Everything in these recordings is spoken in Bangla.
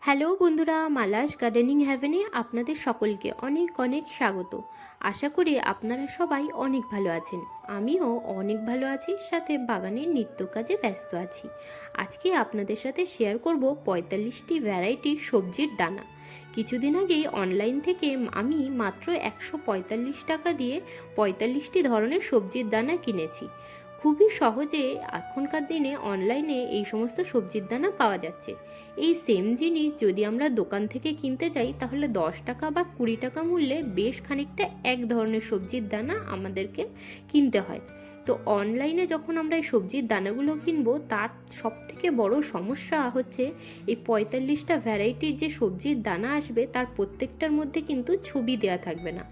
হ্যালো বন্ধুরা, মালাস গার্ডেনিং হ্যাভেনে আপনাদের সকলকে অনেক অনেক স্বাগত। আশা করি আপনারা সবাই অনেক ভালো আছেন। আমিও অনেক ভালো আছি, সাথে বাগানের নিত্য কাজে ব্যস্ত আছি। আজকে আপনাদের সাথে শেয়ার করব 45টি ভ্যারাইটির সবজির দানা। কিছুদিন আগেই অনলাইন থেকে আমি মাত্র 145 টাকা দিয়ে 45টি ধরনের সবজির দানা কিনেছি। খুবই সহজে এখনকার দিনে অনলাইনে এই সমস্ত সবজির দানা পাওয়া যাচ্ছে। এই সেম জিনিস যদি আমরা দোকান থেকে কিনতে যাই তাহলে 10 টাকা বা 20 টাকা মূল্যে বেশ খানিকটা এক ধরনের সবজির দানা আমাদেরকে কিনতে হয়। তো অনলাইনে যখন আমরা এই সবজির দানাগুলো কিনবো, তার সব থেকে বড় সমস্যা হচ্ছে এই 45টা ভ্যারাইটির যে সবজির দানা আসবে তার প্রত্যেকটার মধ্যে কিন্তু ছবি দেওয়া থাকবে না,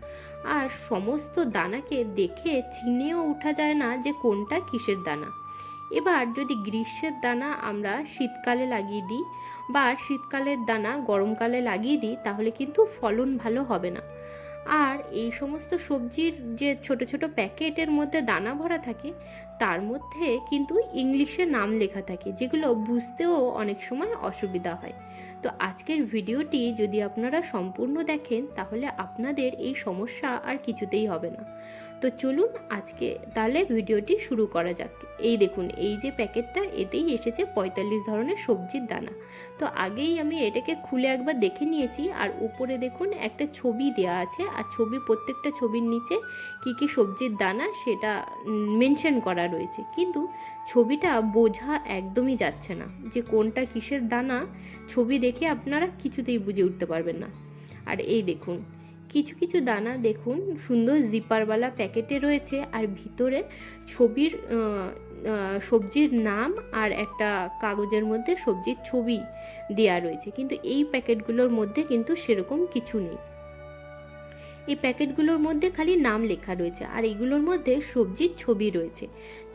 আর সমস্ত দানাকে দেখে চিনেও ওঠা যায় না যে কোনটা কিসের দানা। এবার যদি গ্রীষ্মের দানা আমরা শীতকালে লাগিয়ে দিই বা শীতকালের দানা গরমকালে লাগিয়ে দিই তাহলে কিন্তু ফলন ভালো হবে না। আর এই সমস্ত সবজির যে ছোট ছোট প্যাকেটের মধ্যে দানা ভরা থাকে তার মধ্যে কিন্তু ইংলিশে নাম লেখা থাকে, যেগুলো বুঝতেও অনেক সময় অসুবিধা হয়। তো আজকের ভিডিওটি যদি আপনারা সম্পূর্ণ দেখেন তাহলে আপনাদের এই সমস্যা আর কিছুতেই হবে না। তো চলুন আজকে তাহলে ভিডিওটি শুরু করা যাক। এই দেখুন, এই যে প্যাকেটটা, এতেই এসেছে 45 ধরনের সবজির দানা। তো আগেই আমি এটাকে খুলে একবার দেখে নিয়েছি, আর উপরে দেখুন একটা ছবি দেওয়া আছে, আর প্রত্যেকটা ছবির নিচে কি কি সবজির দানা সেটা মেনশন করা রয়েছে, কিন্তু ছবিটা বোঝা একদমই যাচ্ছে না যে কোনটা কিসের দানা। ছবি দেখে আপনারা কিছুতেই বুঝে উঠতে পারবেন না। আর এই দেখুন, কিছু কিছু দানা দেখুন সুন্দর জিপারওয়ালা প্যাকেটে রয়েছে, আর ভিতরে ছবির সবজির নাম আর একটা কাগজের মধ্যে সবজির ছবি দেয়া রয়েছে, কিন্তু এই প্যাকেটগুলোর মধ্যে কিন্তু সেরকম কিছু নেই। এই প্যাকেটগুলোর মধ্যে খালি নাম লেখা রয়েছে, আর এগুলোর মধ্যে সবজির ছবি রয়েছে।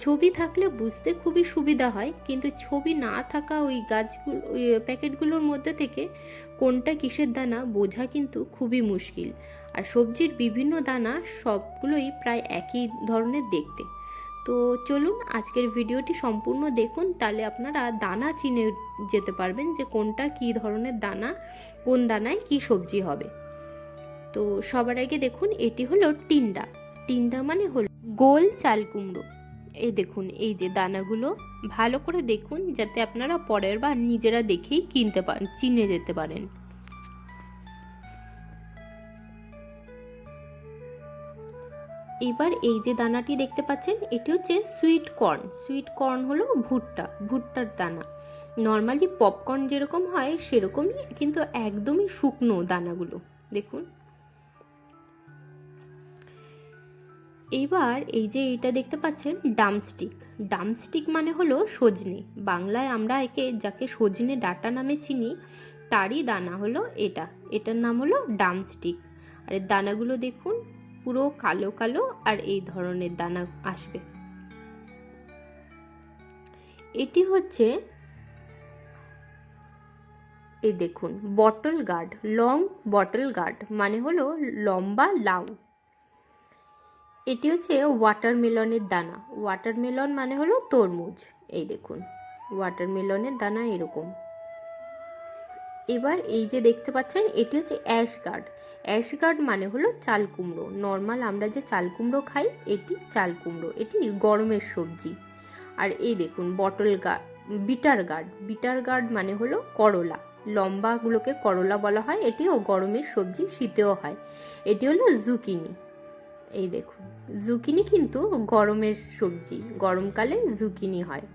ছবি থাকলে বুঝতে খুবই সুবিধা হয়, কিন্তু ছবি না থাকা ওই গাছগুলো, ওই প্যাকেটগুলোর মধ্যে থেকে কোনটা কিসের দানা বোঝা কিন্তু খুবই মুশকিল। আর সবজির বিভিন্ন দানা সবগুলোই প্রায় একই ধরনের দেখতে। তো চলুন আজকের ভিডিওটি সম্পূর্ণ দেখুন, তাহলে আপনারা দানা চিনে যেতে পারবেন যে কোনটা কী ধরনের দানা, কোন দানায় কী সবজি হবে। তো সবার আগে দেখুন, এটি হলো টিন্ডা। টিন্ডা মানে হলো গোল চাল কুমড়ো। এই দেখুন, এই যে দানাগুলো ভালো করে দেখুন যাতে আপনারা পরের বার নিজেরা দেখেই কিনতে পারেন, চিনে যেতে পারেন। এবার এই যে দানাটি দেখতে পাচ্ছেন এটি হচ্ছে সুইট কর্ন। সুইট কর্ন হলো ভুট্টার দানা। নর্মালি পপকর্ন যেরকম হয় সেরকমই, কিন্তু একদমই শুকনো দানাগুলো দেখুন। এইবার এই যে এইটা দেখতে পাচ্ছেন ডামস্টিক। ডামস্টিক মানে হলো সজনে। বাংলায় আমরা যাকে সজনে ডাঁটা নামে চিনি, তারই দানা হলো এটা। এটার নাম হলো ডামস্টিক। আর এর দানাগুলো দেখুন পুরো কালো কালো, আর এই ধরনের দানা আসবে। এটি হচ্ছে, এই দেখুন, bottle gourd. Long bottle gourd মানে হলো লম্বা লাউ। এটি হচ্ছে ওয়াটারমেলনের দানা। ওয়াটারমেলন মানে হলো তরমুজ। এই দেখুন ওয়াটারমেলনের দানা এরকম। এবার এই যে দেখতে পাচ্ছেন এটি হচ্ছে অ্যাশগার্ড। অ্যাশগার্ড মানে হলো চাল কুমড়ো। নর্মাল আমরা যে চাল কুমড়ো খাই এটি চাল কুমড়ো, এটি গরমের সবজি। আর এই দেখুন বিটার গার্ড। বিটার গার্ড মানে হলো করলা। লম্বাগুলোকে করলা বলা হয়, এটিও গরমের সবজি, শীতেও হয়। এটি হলো জুকিনি। এই দেখুন, জুকিনি কিন্তু গরমের সবজি, গরমকালে জুকিনি হয়।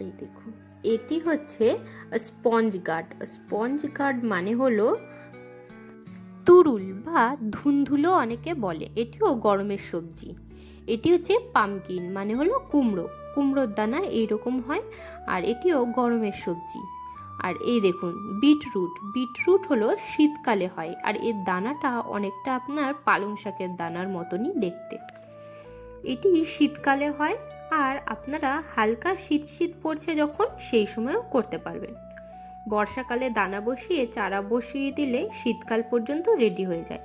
এই দেখুন, এটি হচ্ছে স্পঞ্জ গার্ড। স্পঞ্জ গার্ড মানে হলো তুরুল বা ধুন্দুলো অনেকে বলে, এটিও গরমের সবজি। এটি হচ্ছে পামকিন মানে হলো কুমড়ো। কুমড়োর দানা এইরকম হয়, আর এটিও গরমের সবজি। আর এই দেখুন বিটরুট। বিটরুট হলো শীতকালে হয়, আর এর দানাটা অনেকটা আপনার পালং শাকের দানার মতনই দেখতে। এটি শীতকালে হয়, আর আপনারা হালকা শীত শীত পড়ছে যখন সেই সময়ও করতে পারবেন। বর্ষাকালে দানা বসিয়ে চারা বসিয়ে দিলে শীতকাল পর্যন্ত রেডি হয়ে যায়।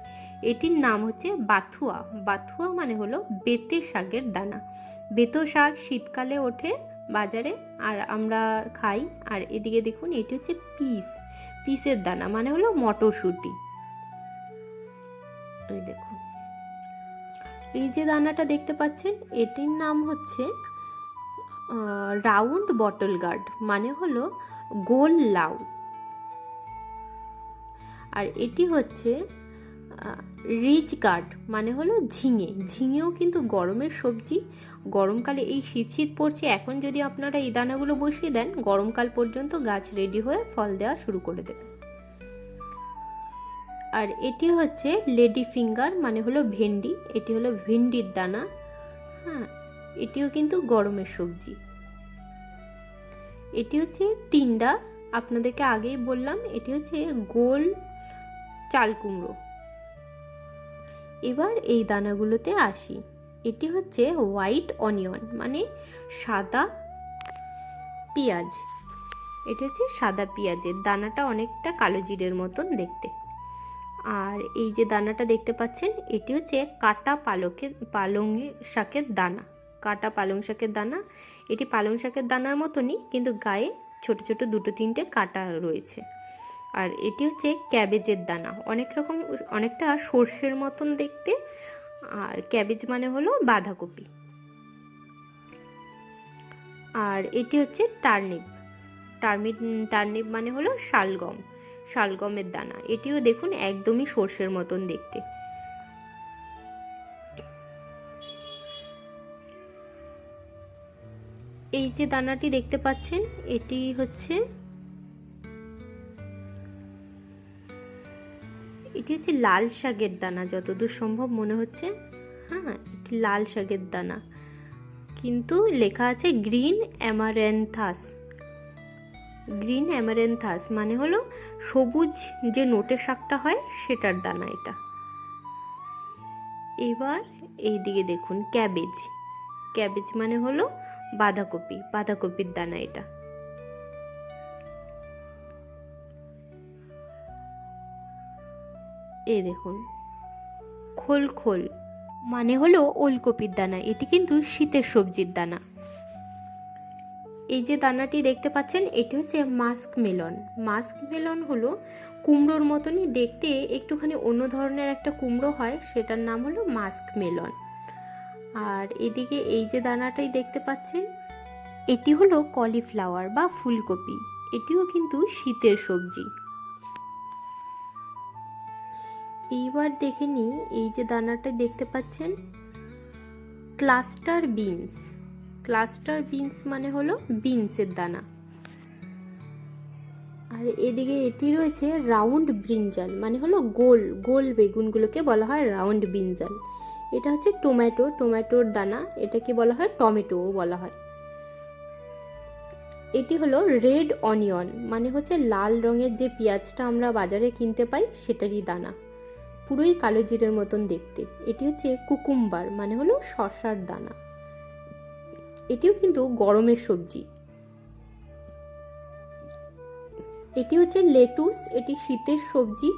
এটির নাম হচ্ছে বাথুয়া। বাথুয়া মানে হলো বেতে শাকের দানা। বেতো শাক শীতকালে ওঠে, বাজারে, আর আমরা খাই। আর এদিকে দেখুন, এটি হচ্ছে পিসের দানা, মানে হলো মটরশুঁটি। এই দেখুন, এই যে দানাটা দেখতে পাচ্ছেন, এটির নাম হচ্ছে রাউন্ড বটল গার্ড, মানে হলো গোল লাউ। আর এটি হচ্ছে রিচ গার্ড, মানে হলো ঝিঙেও কিন্তু গরমের সবজি। গরমকালে এই শীত পড়ছে, এখন যদি আপনারা এই দানাগুলো বসিয়ে দেন, গরমকাল পর্যন্ত গাছ রেডি হয়ে ফল দেওয়া শুরু করে দেবে। আর এটি হচ্ছে লেডি ফিঙ্গার, মানে হলো ভেন্ডি। এটি হলো ভেন্ডির দানা। হ্যাঁ, এটিও কিন্তু গরমের সবজি। এটি হচ্ছে টিন্ডা, আপনাদেরকে আগেই বললাম, এটি হচ্ছে গোল চাল কুমড়ো। এবার এই দানাগুলোতে আসি। এটি হচ্ছে হোয়াইট অনিয়ন, মানে সাদা পেঁয়াজ। এটি হচ্ছে সাদা পেঁয়াজের দানাটা, অনেকটা কালো জিরের মতন দেখতে। আর এই যে দানাটা দেখতে পাচ্ছেন, এটি হচ্ছে কাটা পালং শাকের দানা। কাটা পালং শাকের দানা। এটি পালং শাকের দানার মতনই, কিন্তু গায়ে ছোট ছোট দুটো তিনটে কাটা রয়েছে। আর এটি হচ্ছে ক্যাবেজের দানা, অনেকটা সর্ষের মতন দেখতে। আর ক্যাবেজ মানে হলো বাঁধাকপি। আর এটি হচ্ছে টার্নিপ মানে হলো শালগমের দানা। এটিও দেখুন একদমই সর্ষের মতন দেখতে। এই যে দানাটি দেখতে পাচ্ছেন, এটি হচ্ছে লাল শাকের দানা, যতদূর সম্ভব মনে হচ্ছে। হ্যাঁ, এটি লাল শাকের দানা, কিন্তু লেখা আছে গ্রিন অ্যামারেন্থাস, মানে হলো সবুজ যে নোটে শাকটা হয় সেটার দানা এটা। এবার এই দিকে দেখুন, ক্যাবেজ মানে হলো বাঁধাকপির দানা এটা। এই দেখুন, খোল মানে হলো ওলকপির দানা। এটি কিন্তু শীতের সবজির দানা। এই যে দানাটি দেখতে পাচ্ছেন, এটি হচ্ছে মাস্ক মেলন হলো কুমড়োর মতনই দেখতে, একটুখানি অন্য ধরনের একটা কুমড়ো হয়, সেটার নাম হলো মাস্ক মেলন। আর এদিকে এই যে দানাটাই দেখতে পাচ্ছেন, এটি হলো কলিফ্লাওয়ার বা ফুলকপি। এটিও কিন্তু শীতের সবজি। এইবার দেখে নিই, এই যে দানাটা দেখতে পাচ্ছেন, ক্লাস্টার বিনস মানে হলো বিনসের দানা। আর এদিকে এটি রয়েছে রাউন্ড ব্রিঞ্জাল, মানে হলো গোল বেগুনগুলোকে বলা হয় রাউন্ড ব্রিঞ্জাল। এটা হচ্ছে টমেটোর দানা, এটাকে বলা হয় টমেটোও বলা হয়। এটি হলো রেড অনিয়ন, মানে হচ্ছে লাল রঙের যে পেঁয়াজটা আমরা বাজারে কিনতে পাই সেটারই দানা, পুরোই কালো জিরের মতন দেখতে। এটি হচ্ছে কুকুম্বার, মানে হলো শসার দানা। এটিও কিন্তু গরমের সবজি। এটি হচ্ছে লেটুস, এটি শীতের সবজি,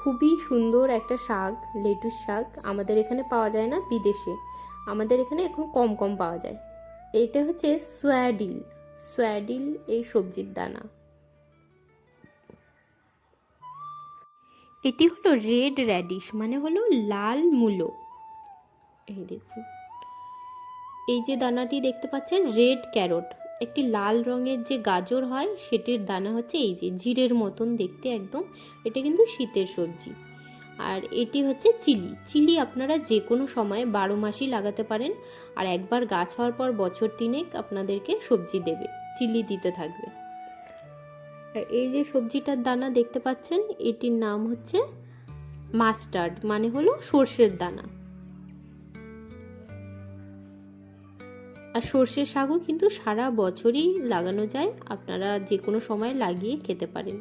খুবই সুন্দর একটা শাক, লেটুস শাক। আমাদের এখানে পাওয়া যায় না, বিদেশে আমাদের এখানে এখন কম পাওয়া যায়। এটা হচ্ছে সোয়াডিল এই সবজির দানা। এটি হলো রেড র্যাডিশ, মানে হলো লাল মূলো। এই দেখুন, এই যে দানাটি দেখতে পাচ্ছেন, রেড ক্যারট, একটি লাল রঙের যে গাজর হয় সেটির দানা হচ্ছে এই যে জিরের মতন দেখতে একদম। এটা কিন্তু শীতের সবজি। আর এটি হচ্ছে চিলি আপনারা যে কোনো সময় 12 মাসই লাগাতে পারেন, আর একবার গাছ হওয়ার পর বছর 3 আপনাদেরকে সবজি দেবে, চিলি দিতে থাকবে। আর এই যে সবজিটার দানা দেখতে পাচ্ছেন, এটির নাম হচ্ছে মাস্টার্ড, মানে হলো সর্ষের দানা। আর সর্ষের শাকও কিন্তু সারা বছরই লাগানো যায়, আপনারা যে কোনো সময় লাগিয়ে খেতে পারেন।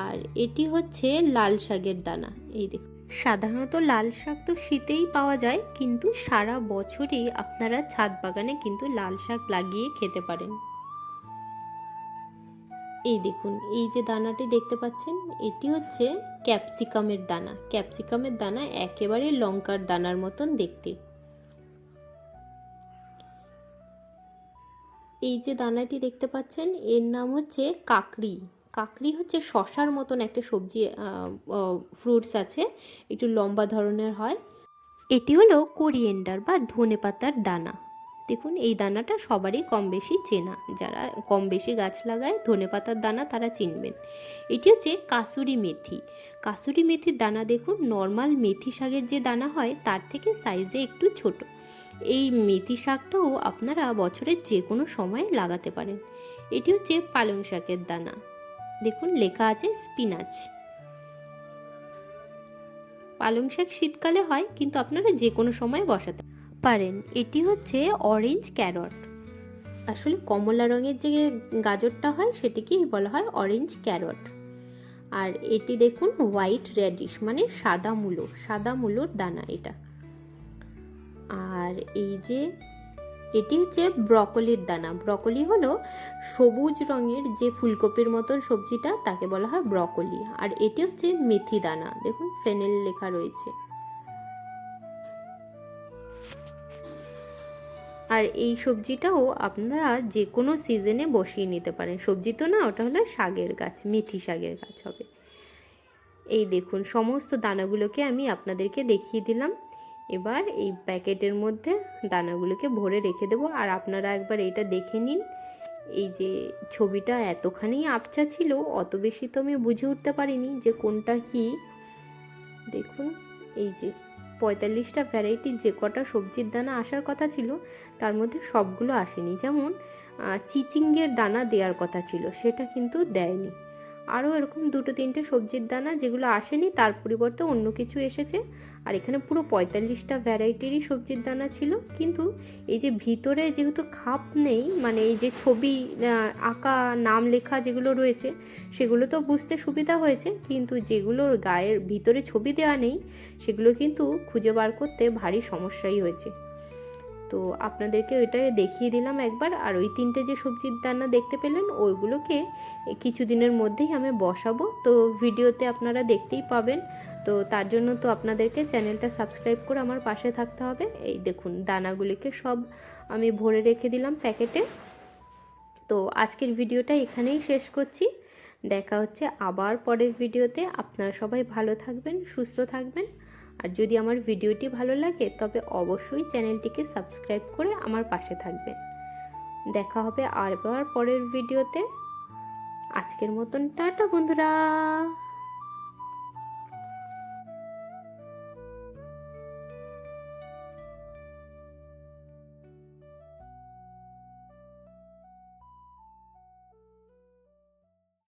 আর এটি হচ্ছে লাল শাকের দানা। এই দেখুন, সাধারণত লাল শাক তো শীতেই পাওয়া যায়, কিন্তু সারা বছরই আপনারা ছাদ বাগানে কিন্তু লাল শাক লাগিয়ে খেতে পারেন। এই দেখুন, এই যে দানাটি দেখতে পাচ্ছেন, এটি হচ্ছে ক্যাপসিকামের দানা একেবারে লঙ্কার দানার মতন দেখতে। এই যে দানাটি দেখতে পাচ্ছেন এর নাম হচ্ছে কাকড়ি। কাকড়ি হচ্ছে শশার মতন একটা সবজি, ফ্রুটস আছে, একটু লম্বা ধরনের হয়। এটি হলো কোরিয়েন্ডার বা ধনেপাতার দানা। দেখুন এই দানাটা সবারই কম বেশি চেনা, যারা কম বেশি গাছ লাগায় ধনেপাতার দানা তারা চিনবেন। এটি হচ্ছে কাসুরি মেথি। কাসুরি মেথির দানা দেখুন নর্মাল মেথি শাকের যে দানা হয় তার থেকে সাইজে একটু ছোট। এই মেথি শাকটাও আপনারা বছরের যে কোনো সময় লাগাতে পারেন। এটি হচ্ছে পালং শাকের দানা, দেখুন লেখা আছে স্পিনাচ। পালং শাক শীতকালে হয় কিন্তু আপনারা যে কোনো সময় বসাতে পারেন। এটি হচ্ছে অরেঞ্জ ক্যারট। আসলে কমলা রঙের যে গাজরটা হয় সেটিকেই বলা হয় অরেঞ্জ ক্যারট। আর এটি দেখুন হোয়াইট রেডিশ মানে সাদা মূলো, সাদা মূলোর দানা এটা। আর এই যে এটি হচ্ছে ব্রকলির দানা। ব্রকলি হলো সবুজ রঙের যে ফুলকপির মতন সবজিটা, তাকে বলা হয় ব্রকলি। আর এটি হচ্ছে মেথি দানা, দেখুন ফেনেল লেখা রয়েছে। আর এই সবজিটাও আপনারা যে কোনো সিজনে বসিয়ে নিতে পারেন। সবজি তো না, ওটা হলো শাকের গাছ, মেথি শাকের গাছ হবে। এই দেখুন সমস্ত দানাগুলোকে আমি আপনাদেরকে দেখিয়ে দিলাম। এবার এই প্যাকেটের মধ্যে দানাগুলোকে ভরে রেখে দেবো। আর আপনারা একবার এটা দেখে নিন, এই যে ছবিটা এতখানি আবছা ছিল, অত বেশি তো আমি বুঝে উঠতে পারিনি যে কোনটা কি। দেখুন এই যে 45টা ভ্যারাইটির যে কটা সবজির দানা আসার কথা ছিল তার মধ্যে সবগুলো আসেনি। যেমন চিচিঙ্গের দানা দেওয়ার কথা ছিল, সেটা কিন্তু দেয়নি। আরও এরকম 2-3টে সবজির দানা যেগুলো আসেনি তার পরিবর্তে অন্য কিছু এসেছে। আর এখানে পুরো 45টা ভ্যারাইটিরই সবজির দানা ছিল। কিন্তু এই যে ভিতরে যেহেতু খাপ নেই, মানে এই যে ছবি আঁকা নাম লেখা যেগুলো রয়েছে সেগুলো তো বুঝতে সুবিধা হয়েছে, কিন্তু যেগুলোর গায়ের ভিতরে ছবি দেওয়া নেই সেগুলো কিন্তু খুঁজে বার করতে ভারী সমস্যাই হয়েছে। তো আপনাদেরকে ওইটাই দেখিয়ে দিলাম একবার। আর ওই 3টে যে সবজির দানা দেখতে পেলেন ওইগুলোকে কিছুদিনের মধ্যেই আমি বসাবো, তো ভিডিওতে আপনারা দেখতেই পাবেন। তো তার জন্য তো আপনাদেরকে চ্যানেলটা সাবস্ক্রাইব করে আমার পাশে থাকতে হবে। এই দেখুন দানাগুলিকে সব আমি ভরে রেখে দিলাম প্যাকেটে। তো আজকের ভিডিওটা এখানেই শেষ করছি। দেখা হচ্ছে আবার পরের ভিডিওতে। আপনারা সবাই ভালো থাকবেন, সুস্থ থাকবেন। আর যদি আমার ভিডিওটি ভালো লাগে তবে অবশ্যই চ্যানেলটিকে সাবস্ক্রাইব করে আমার পাশে থাকবেন। দেখা হবে আবার পরের ভিডিওতে। আজকের মতন টাটা বন্ধুরা।